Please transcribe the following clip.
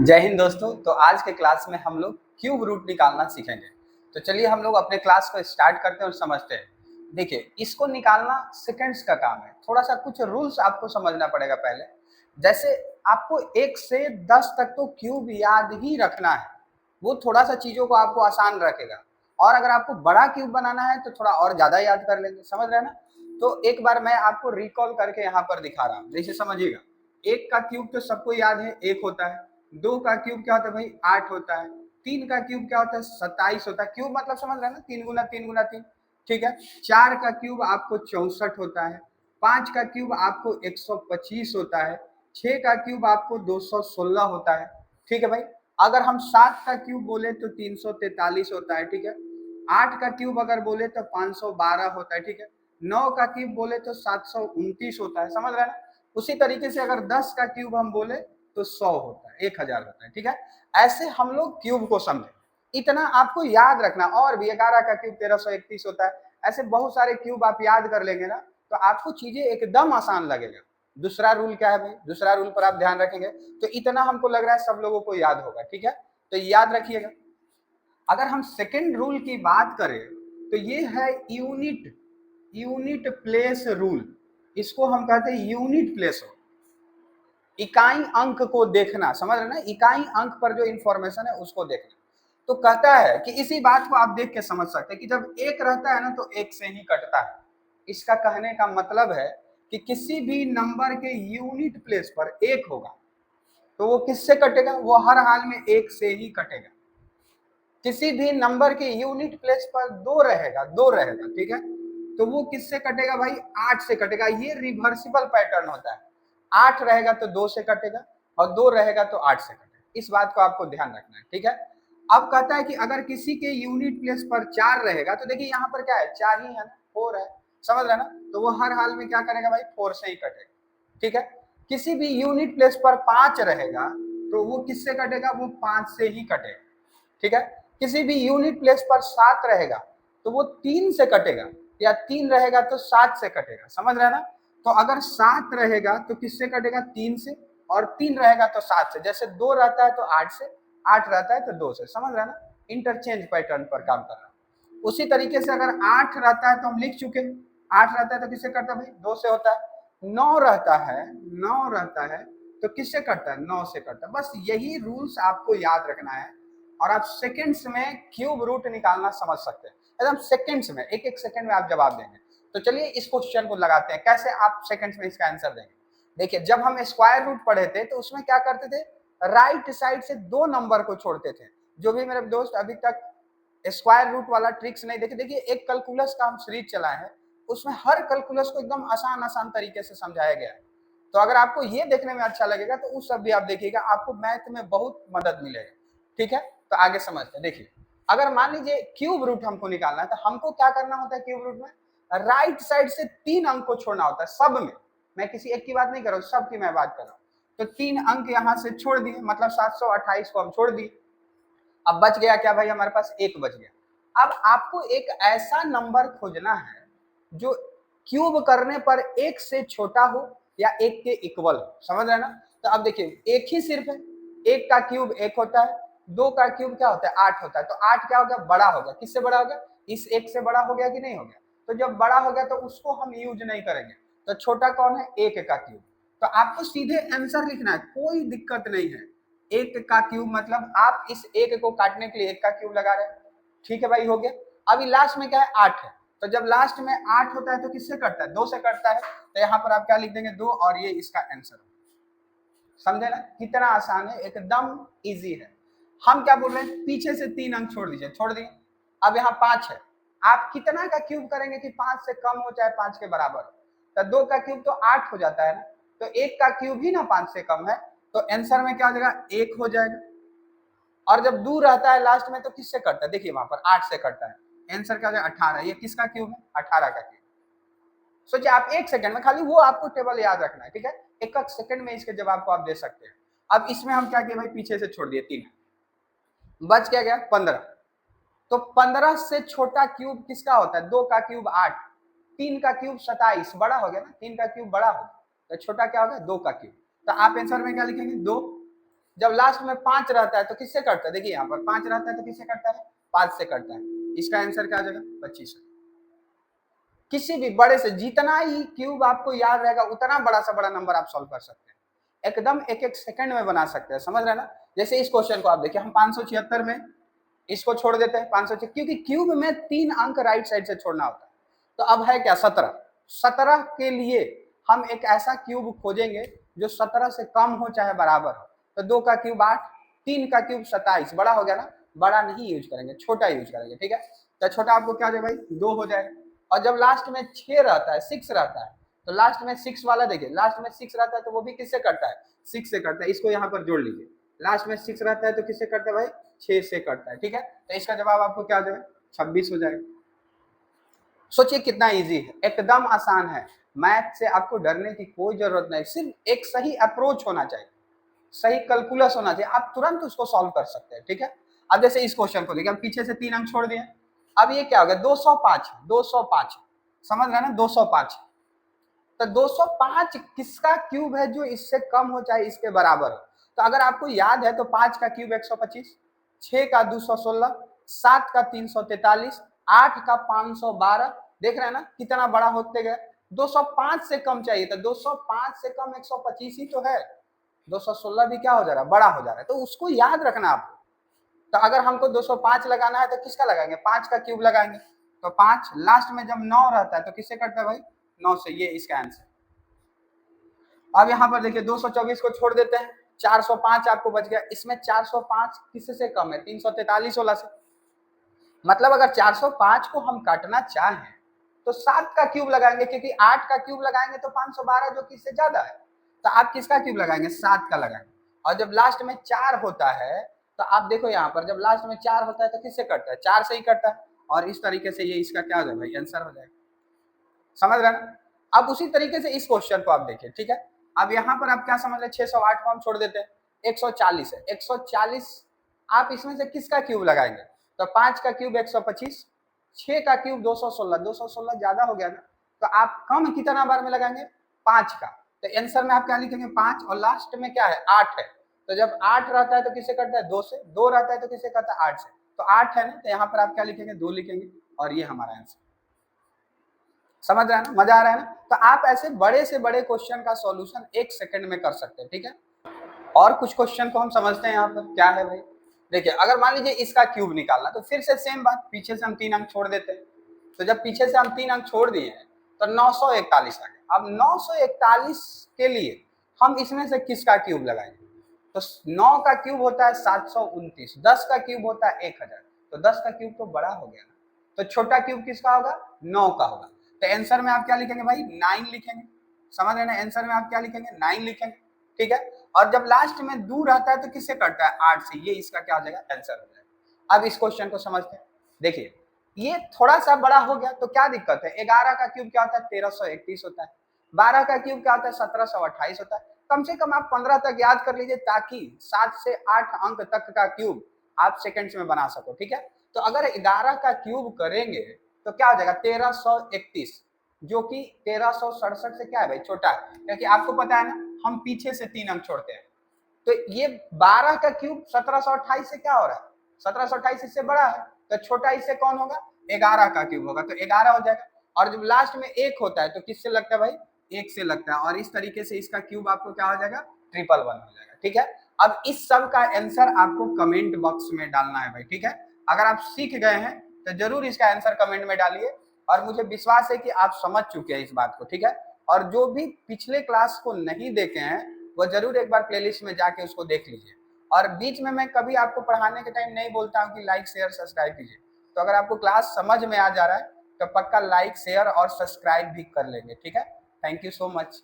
जय हिंद दोस्तों। तो आज के क्लास में हम लोग क्यूब रूट निकालना सीखेंगे। तो चलिए हम लोग अपने क्लास को स्टार्ट करते हैं और समझते हैं। देखिए, इसको निकालना सेकंड्स का काम है। थोड़ा सा कुछ रूल्स आपको समझना पड़ेगा पहले। जैसे आपको 1 से 10 तक तो क्यूब याद ही रखना है, वो थोड़ा सा चीज़ों को आपको आसान रखेगा। और अगर आपको बड़ा क्यूब बनाना है तो थोड़ा और ज़्यादा याद कर लेंगे, समझ रहे हैं ना। तो एक बार मैं आपको रिकॉल करके यहाँ पर दिखा रहा हूँ, जैसे समझिएगा। 1 का क्यूब तो सबको याद है, 1 होता है। 2 का क्यूब क्या होता है भाई, 8 होता है। 3 का क्यूब क्या होता है, 27 होता है। क्यूब मतलब समझ रहे हैं ना, 3 गुना 3 गुना 3, ठीक है। 4 का क्यूब आपको 64 होता है। 5 का क्यूब आपको 125 होता है। 6 का क्यूब आपको 216 होता है, ठीक है भाई। अगर हम 7 का क्यूब बोले तो 343 होता है, ठीक है। 8 का क्यूब अगर बोले तो 512 होता है, ठीक है। 9 का क्यूब बोले तो 729 होता है, समझ रहे हैं ना। उसी तरीके से अगर 10 का क्यूब हम बोले तो 100 होता है, 1000 होता है, ठीक है। ऐसे हम लोग क्यूब को समझे, इतना आपको याद रखना। और भी 11 का क्यूब 1331 होता है। ऐसे बहुत सारे क्यूब आप याद कर लेंगे ना, तो आपको चीजें एकदम आसान लगेगा। दूसरा रूल क्या है भाई, दूसरा रूल पर आप ध्यान रखेंगे तो इतना हमको लग रहा है सब लोगों को याद होगा, ठीक है। तो याद रखिएगा। अगर हम सेकेंड रूल की बात करें तो ये है यूनिट प्लेस रूल। इसको हम कहते हैं यूनिट प्लेस रूल, इकाई अंक को देखना, समझ रहे ना। इकाई अंक पर जो इंफॉर्मेशन है उसको देखना। तो कहता है कि इसी बात को आप देख के समझ सकते हैं कि जब 1 रहता है ना तो 1 से ही कटता है। इसका कहने का मतलब है कि किसी भी नंबर के यूनिट प्लेस पर 1 होगा तो वो किससे कटेगा, वो हर हाल में 1 से ही कटेगा। किसी भी नंबर के यूनिट प्लेस पर 2 रहेगा, 2 रहेगा, ठीक है। तो वो किससे कटेगा भाई, 8 से कटेगा। ये रिवर्सिबल पैटर्न होता है। 8 रहेगा तो 2 से कटेगा और 2 रहेगा तो 8 से कटेगा। इस बात को आपको ध्यान रखना है, ठीक है। अब कहता है कि अगर किसी के यूनिट प्लेस पर 4 रहेगा तो देखिए यहाँ पर क्या है, 4 ही है ना, 4 है, समझ रहे ना। तो वो हर हाल में क्या करेगा भाई, 4 से ही कटेगा, ठीक है। किसी भी यूनिट प्लेस पर 5 रहेगा तो वो किससे कटेगा, वो 5 से ही कटेगा, ठीक है। किसी भी यूनिट प्लेस पर 7 रहेगा तो वो 3 से कटेगा, या 3 रहेगा तो 7 से कटेगा, समझ रहे ना। तो अगर 7 रहेगा तो किससे कटेगा, 3 से, और 3 रहेगा तो 7 से। जैसे 2 रहता है तो 8 से, 8 रहता है तो 2 से, समझ रहे ना। इंटरचेंज पैटर्न पर काम कर रहा है। उसी तरीके से अगर 8 रहता है तो हम लिख चुके, 8 रहता है तो किससे करता है भाई, 2 से होता है। 9 रहता है, 9 रहता है तो किससे करता है, 9 से करता है। बस यही रूल्स आपको याद रखना है और आप सेकंड्स में क्यूब रूट निकालना समझ सकते हैं। एकदम सेकंड्स में, एक एक सेकंड में आप जवाब देंगे। तो चलिए इस क्वेश्चन को लगाते हैं, कैसे आप सेकंड्स में इसका आंसर देंगे। देखिए, जब हम स्क्वायर रूट पढ़े थे तो उसमें क्या करते थे, राइट साइड से 2 नंबर को छोड़ते थे। जो भी मेरे दोस्त अभी तक स्क्वायर रूट वाला ट्रिक्स नहीं देखे, देखिए एक कैलकुलस का हम सीरीज चलाए हैं, उसमें हर कैलकुलस को एकदम आसान आसान तरीके से समझाया गया है। तो अगर आपको ये देखने में अच्छा लगेगा तो उस सब भी आप देखिएगा, आपको मैथ में बहुत मदद मिलेगा, ठीक है। तो आगे समझते हैं। देखिए, अगर मान लीजिए क्यूब रूट हमको निकालना है तो हमको क्या करना होता है, क्यूब रूट में राइट साइड से 3 अंक को छोड़ना होता है, सब में। मैं किसी एक की बात नहीं कर रहा हूँ, सब की मैं बात कर रहा हूँ। तो 3 अंक यहाँ से छोड़ दिए, मतलब 728 को हम छोड़ दिए। अब बच गया क्या भाई, हमारे पास 1 बच गया। अब आपको एक ऐसा नंबर खोजना है जो क्यूब करने पर 1 से छोटा हो या 1 के इक्वल हो, समझ रहे ना। तो अब देखिए, एक ही सिर्फ है, 1 का क्यूब 1 होता है, 2 का क्यूब क्या होता है, 8 होता है। तो 8 क्या हो गया, बड़ा हो गया। किससे बड़ा हो गया, इस 1 से बड़ा हो गया कि नहीं हो गया। तो जब बड़ा हो गया तो उसको हम यूज नहीं करेंगे। तो छोटा कौन है, 1 का क्यूब। तो आपको सीधे आंसर लिखना है, कोई दिक्कत नहीं है। 1 का क्यूब मतलब आप इस 1 को काटने के लिए 1 का क्यूब लगा रहे हैं, ठीक है भाई, हो गया। अभी लास्ट में क्या है, 8 है। तो जब लास्ट में 8 होता है तो किससे कटता है, 2 से कटता है। तो यहाँ पर आप क्या लिख देंगे, 2, और ये इसका आंसर। समझे ना, कितना आसान है, एकदम इजी है। हम क्या बोल रहे हैं, पीछे से 3 अंक छोड़ दीजिए, छोड़ दिए। अब यहाँ 5 है, आप कितना का क्यूब करेंगे कि 5 से कम हो चाहे 5 के बराबर। तो 2 का क्यूब तो 8 हो जाता है ना, तो 1 का क्यूब ही ना 5 से कम है, तो आंसर में क्या हो जाएगा, 1 हो जाएगा। और जब 2 रहता है लास्ट में तो किससे कटता है, देखिए वहां पर 8 से कटता है। आंसर क्या हो जाएगा, 18। ये किसका क्यूब है, 18 का क्यूब। सोचिए, आप 1 सेकंड में, खाली वो आपको टेबल याद रखना है, ठीक है। एक सेकंड में इसके जवाब को आप दे सकते हैं। अब इसमें हम क्या किए भाई, पीछे से छोड़ दिए 3, बच क्या गया 15। तो 15 से छोटा क्यूब किसका होता है, 2 का क्यूब 8, 3 का क्यूब 27, बड़ा हो गया ना, 3 का क्यूब बड़ा हो गया। तो छोटा क्या होगा, 2 का क्यूब। तो आप आंसर में क्या लिखेंगे, 2। जब लास्ट में 5 रहता है तो किससे कटता है, देखिए यहाँ पर 5 रहता है तो किससे कटता है, 5 से कटता है। इसका आंसर क्या आ जाएगा, 25। किसी भी बड़े से जितना ही क्यूब आपको याद रहेगा उतना बड़ा से बड़ा नंबर आप सॉल्व कर सकते हैं, एकदम एक एक सेकंड में बना सकते हैं, समझ रहे ना। जैसे इस क्वेश्चन को आप देखिए, हम 576 में इसको छोड़ देते हैं 500, क्योंकि क्यूब में 3 अंक राइट साइड से छोड़ना होता है। तो अब है क्या, 17। 17 के लिए हम एक ऐसा क्यूब खोजेंगे जो 17 से कम हो चाहे बराबर हो। तो 2 का क्यूब 8, 3 का क्यूब 27, बड़ा हो गया ना, बड़ा नहीं यूज करेंगे, छोटा यूज करेंगे, ठीक है। तो छोटा आपको क्या हो जाएगा भाई, 2 हो जाएगा। और जब लास्ट में 6 रहता है, 6 रहता है, तो लास्ट में 6 वाला देखिए, लास्ट में 6 रहता है तो वो भी किससे कटता है, 6 से कटता है। इसको यहाँ पर जोड़ लीजिए, लास्ट में 6 रहता है तो किससे कटता है भाई, 6 से कटता है, ठीक है। तो इसका जवाब आपको क्या हो जाएगा, 26 हो जाएगा। सोचिए कितना इजी है, एकदम आसान है। मैथ से आपको डरने की कोई जरूरत नहीं, सिर्फ एक सही अप्रोच होना चाहिए, सही कैलकुलस होना चाहिए, आप तुरंत उसको सॉल्व कर सकते हैं, ठीक है। अब जैसे इस क्वेश्चन को देखिए, हम पीछे से 3 अंक छोड़ दिए, अब ये क्या हो गया, 205, 205, समझ रहे हैं ना, 205। तो 205 किसका क्यूब है जो इससे कम हो चाहे इसके बराबर हो। तो अगर आपको याद है तो 5 का क्यूब 125, 6 का 216, 7 का 343, 8 का 512, देख रहे हैं ना कितना बड़ा होते गए। 205 से कम चाहिए, तो 205 से कम 125 ही तो है, 216 भी क्या हो जा रहा है, बड़ा हो जा रहा है, तो उसको याद रखना आपको। तो अगर हमको 205 लगाना है तो किसका लगाएंगे, 5 का क्यूब लगाएंगे। तो 5 लास्ट में जब 9 रहता है तो किससे कटता है भाई, 9 से, ये इसका आंसर। अब यहाँ पर देखिए 224 को छोड़ देते हैं, 405 आपको बच गया। इसमें 405 किससे कम है, 343 वाला से। मतलब अगर 405 को हम काटना चाहें तो 7 का क्यूब लगाएंगे, क्योंकि 8 का क्यूब लगाएंगे तो 512 जो किससे ज्यादा है। तो आप किसका क्यूब लगाएंगे, 7 का लगाएंगे। और जब लास्ट में 4 होता है तो आप देखो यहाँ पर, जब लास्ट में 4 होता है तो किससे कटता है, 4 से ही कटता है। और इस तरीके से ये इसका क्या हो जाएगा भाई, आंसर हो जाएगा, समझ रहे ना। अब उसी तरीके से इस क्वेश्चन को आप देखिए, ठीक है। अब यहाँ पर आप क्या समझ रहे, 608 को हम छोड़ देते हैं, 140 है, 140 आप इसमें से किसका क्यूब लगाएंगे। तो 5 का क्यूब 125, 6 का क्यूब 216, 216 ज्यादा हो गया ना, तो आप कम कितना बार में लगाएंगे, 5 का। तो आंसर में आप क्या लिखेंगे, 5, और लास्ट में क्या है, 8 है। तो जब 8 रहता है तो किससे कटता है, 2 से, 2 रहता है तो किससे कटता है, 8 से। तो 8 है ना, तो यहाँ पर आप क्या लिखेंगे, 2 लिखेंगे, और ये हमारा आंसर। समझ रहे हैं ना, मजा आ रहा है ना। तो आप ऐसे बड़े से बड़े क्वेश्चन का सॉल्यूशन 1 सेकंड में कर सकते हैं, ठीक है। और कुछ क्वेश्चन को हम समझते हैं यहाँ पर क्या है भाई। देखिए अगर मान लीजिए इसका क्यूब निकालना, तो फिर से सेम बात, पीछे से हम 3 अंक छोड़ देते हैं। तो जब पीछे से हम 3 अंक छोड़ दिए हैं तो 941 आ गया। अब 941 के लिए हम इसमें से किसका क्यूब लगाएंगे। तो 9 का क्यूब होता है 729, 10 का क्यूब होता है 1000। तो 10 का क्यूब तो बड़ा हो गया ना, तो छोटा क्यूब किसका होगा, 9 का होगा। तो आंसर में आप क्या लिखेंगे भाई, 9 लिखेंगे। समझ रहे ना, आंसर में आप क्या लिखेंगे, 9 लिखेंगे, ठीक है। और जब लास्ट में 2 रहता है तो किससे कटता है, 8 से, ये इसका क्या हो जाएगा, आंसर हो जाएगा। अब इस क्वेश्चन को समझते हैं। देखिए ये थोड़ा सा बड़ा हो गया तो क्या दिक्कत है, 11 का क्यूब क्या होता है, 1331 होता है। 12 का क्यूब क्या होता है, 1728 होता है। कम से कम आप 15 तक याद कर लीजिए, ताकि 7 से 8 अंक तक का क्यूब आप सेकंड्स में बना सको, ठीक है। तो अगर 11 का क्यूब करेंगे तो क्या हो जाएगा, 1331, जो कि 1367 से क्या है भाई, छोटा है, क्योंकि आपको पता है ना हम पीछे से 3 अंक छोड़ते हैं। तो ये 12 का क्यूब 1728 से क्या हो रहा है, 1728 इससे बड़ा है, तो छोटा इससे कौन होगा, 11 का क्यूब होगा, तो 11 हो जाएगा। और जब लास्ट में 1 होता है तो किससे लगता है भाई, 1 से लगता है। और इस तरीके से इसका क्यूब आपको क्या हो जाएगा, 111 हो जाएगा, ठीक है। अब इस सब का आंसर आपको कमेंट बॉक्स में डालना है भाई, ठीक है। अगर आप सीख गए हैं तो जरूर इसका आंसर कमेंट में डालिए, और मुझे विश्वास है कि आप समझ चुके हैं इस बात को, ठीक है। और जो भी पिछले क्लास को नहीं देखे हैं वो जरूर एक बार प्लेलिस्ट में जाके उसको देख लीजिए। और बीच में मैं कभी आपको पढ़ाने के टाइम नहीं बोलता हूँ कि लाइक शेयर सब्सक्राइब कीजिए। तो अगर आपको क्लास समझ में आ जा रहा है तो पक्का लाइक शेयर और सब्सक्राइब भी कर लेंगे, ठीक है। Thank you so much.